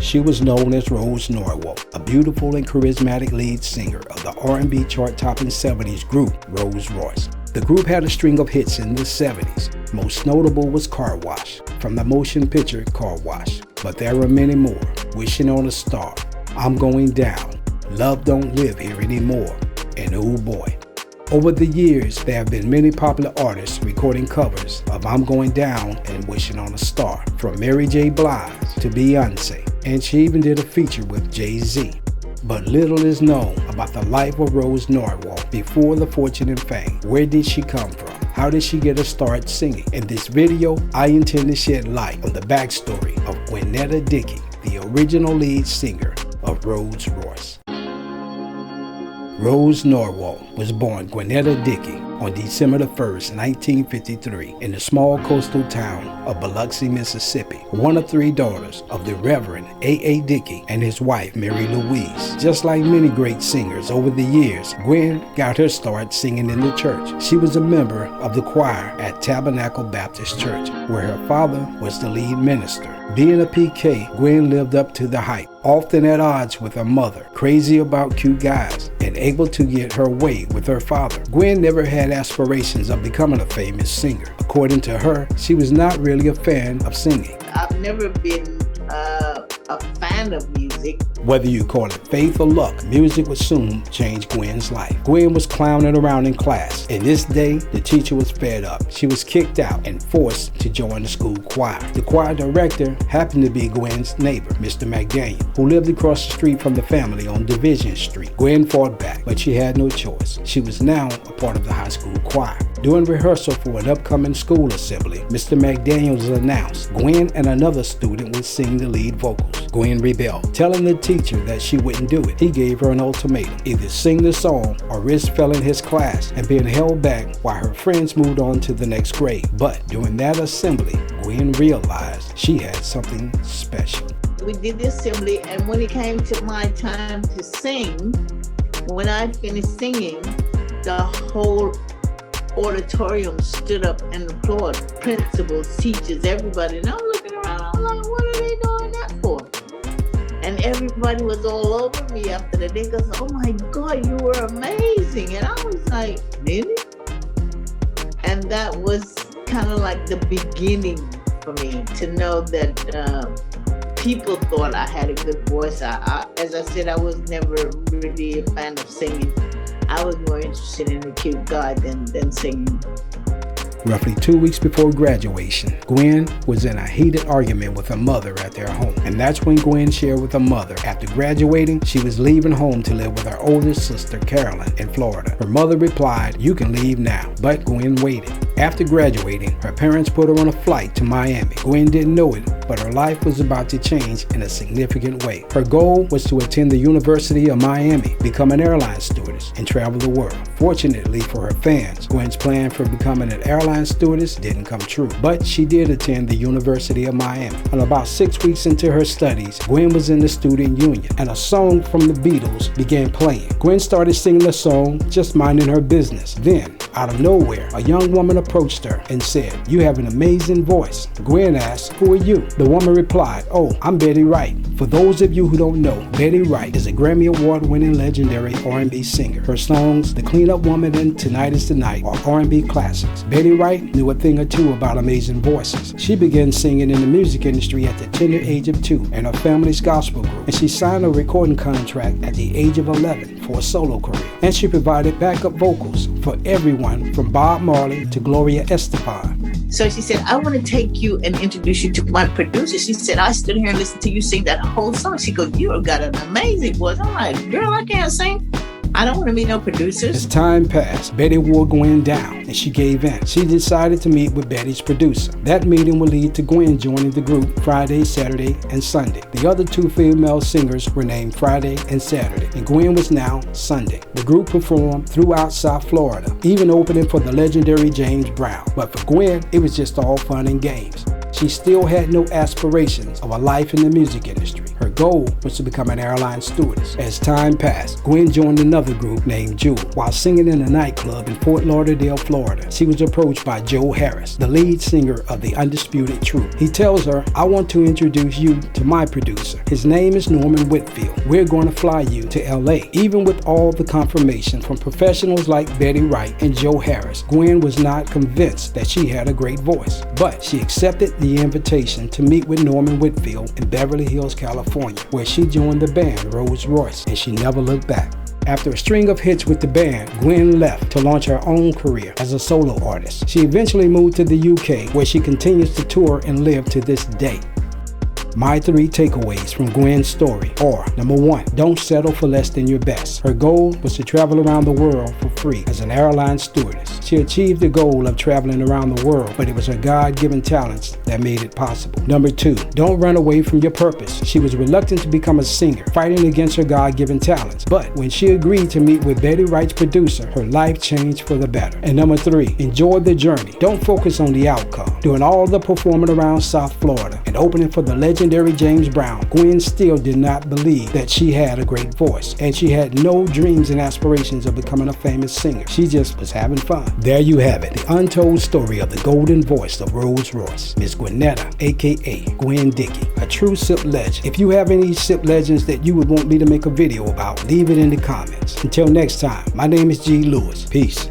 She was known as Rose Norwalt, a beautiful and charismatic lead singer of the R&B chart-topping 70s group Rolls Royce. The group had a string of hits in the 70s. Most notable was Car Wash, from the motion picture Car Wash. But there were many more: Wishing on a Star, I'm Going Down, Love Don't Live Here Anymore, and Oh Boy. Over the years, there have been many popular artists recording covers of I'm Going Down and Wishing on a Star, from Mary J. Blige to Beyonce, and she even did a feature with Jay-Z. But little is known about the life of Rose Norwalt before the fortune and fame. Where did she come from? How did she get her start singing? In this video, I intend to shed light on the backstory of Gwen Dickey, the original lead singer of Rolls Royce. Rose Norwalt was born Gwen Dickey on December 1st, 1953, in the small coastal town of Biloxi, Mississippi, one of 3 daughters of the Reverend A.A. Dickey and his wife, Mary Louise. Just like many great singers over the years, Gwen got her start singing in the church. She was a member of the choir at Tabernacle Baptist Church, where her father was the lead minister. Being a PK, Gwen lived up to the hype, often at odds with her mother, crazy about cute guys, and able to get her way with her father. Gwen never had aspirations of becoming a famous singer. According to her, she was not really a fan of singing. I've never been a fan of music. Whether you call it faith or luck, music would soon change Gwen's life. Gwen was clowning around in class, and this day, the teacher was fed up. She was kicked out and forced to join the school choir. The choir director happened to be Gwen's neighbor, Mr. McDaniel, who lived across the street from the family on Division Street. Gwen fought back, but she had no choice. She was now a part of the high school choir. During rehearsal for an upcoming school assembly, Mr. McDaniels announced Gwen and another student would sing the lead vocals. Gwen rebelled, telling the teacher that she wouldn't do it. He gave her an ultimatum: either sing the song or risk failing his class and being held back while her friends moved on to the next grade. But during that assembly, Gwen realized she had something special. We did the assembly, and when it came to my time to sing, when I finished singing, the whole auditorium stood up and applauded. Principals, teachers, everybody. And I'm looking around, I'm like, what are they doing that for? And everybody was all over me after the day goes, oh my God, you were amazing. And I was like, really? And that was kind of like the beginning for me to know that people thought I had a good voice. As I said, I was never really a fan of singing. I was more interested in the cute guy than singing. Roughly 2 weeks before graduation, Gwen was in a heated argument with her mother at their home. And that's when Gwen shared with her mother after graduating, she was leaving home to live with her older sister, Carolyn, in Florida. Her mother replied, "You can leave now." But Gwen waited. After graduating, her parents put her on a flight to Miami. Gwen didn't know it, but her life was about to change in a significant way. Her goal was to attend the University of Miami, become an airline stewardess, and travel the world. Fortunately for her fans, Gwen's plan for becoming an airline stewardess didn't come true, but she did attend the University of Miami. And about 6 weeks into her studies, Gwen was in the student union, and a song from the Beatles began playing. Gwen started singing the song, just minding her business. Then, out of nowhere, a young woman approached her and said, "You have an amazing voice." Gwen asked, "Who are you?" The woman replied, "Oh, I'm Betty Wright." For those of you who don't know, Betty Wright is a Grammy Award-winning legendary R&B singer. Her songs, The Clean Up Woman and Tonight is the Night, are R&B classics. Betty Wright knew a thing or two about amazing voices. She began singing in the music industry at the tender age of 2 in her family's gospel group, and she signed a recording contract at the age of 11 for a solo career. And she provided backup vocals for everyone from Bob Marley to Gloria Estefan. So she said, "I want to take you and introduce you to my producer." She said, "I stood here and listened to you sing that whole song." She goes, "You got an amazing voice." I'm like, "Girl, I can't sing. I don't want to meet no producers." As time passed, Betty wore Gwen down, and she gave in. She decided to meet with Betty's producer. That meeting would lead to Gwen joining the group Friday, Saturday, and Sunday. The other 2 female singers were named Friday and Saturday, and Gwen was now Sunday. The group performed throughout South Florida, even opening for the legendary James Brown. But for Gwen, it was just all fun and games. She still had no aspirations of a life in the music industry. Her goal was to become an airline stewardess. As time passed, Gwen joined another group named Jewel. While singing in a nightclub in Fort Lauderdale, Florida, she was approached by Joe Harris, the lead singer of the Undisputed Truth. He tells her, "I want to introduce you to my producer. His name is Norman Whitfield. We're going to fly you to LA." Even with all the confirmation from professionals like Betty Wright and Joe Harris, Gwen was not convinced that she had a great voice. But she accepted the invitation to meet with Norman Whitfield in Beverly Hills, California, where she joined the band Rolls Royce, and she never looked back. After a string of hits with the band, Gwen left to launch her own career as a solo artist. She eventually moved to the UK, where she continues to tour and live to this day. My 3 takeaways from Gwen's story are: number 1, don't settle for less than your best. Her goal was to travel around the world for free as an airline stewardess. She achieved the goal of traveling around the world, but it was her God-given talents that made it possible. Number 2, don't run away from your purpose. She was reluctant to become a singer, fighting against her God-given talents. But when she agreed to meet with Betty Wright's producer, her life changed for the better. And number 3, enjoy the journey. Don't focus on the outcome. Doing all the performing around South Florida and opening for the legendary James Brown, Gwen still did not believe that she had a great voice, and she had no dreams and aspirations of becoming a famous singer. She just was having fun. There you have it, the untold story of the golden voice of Rolls Royce, Miss Gwenetta, aka Gwen Dickey, a true Sipp legend. If you have any Sipp legends that you would want me to make a video about, leave it in the comments. Until next time, my name is G. Lewis. Peace.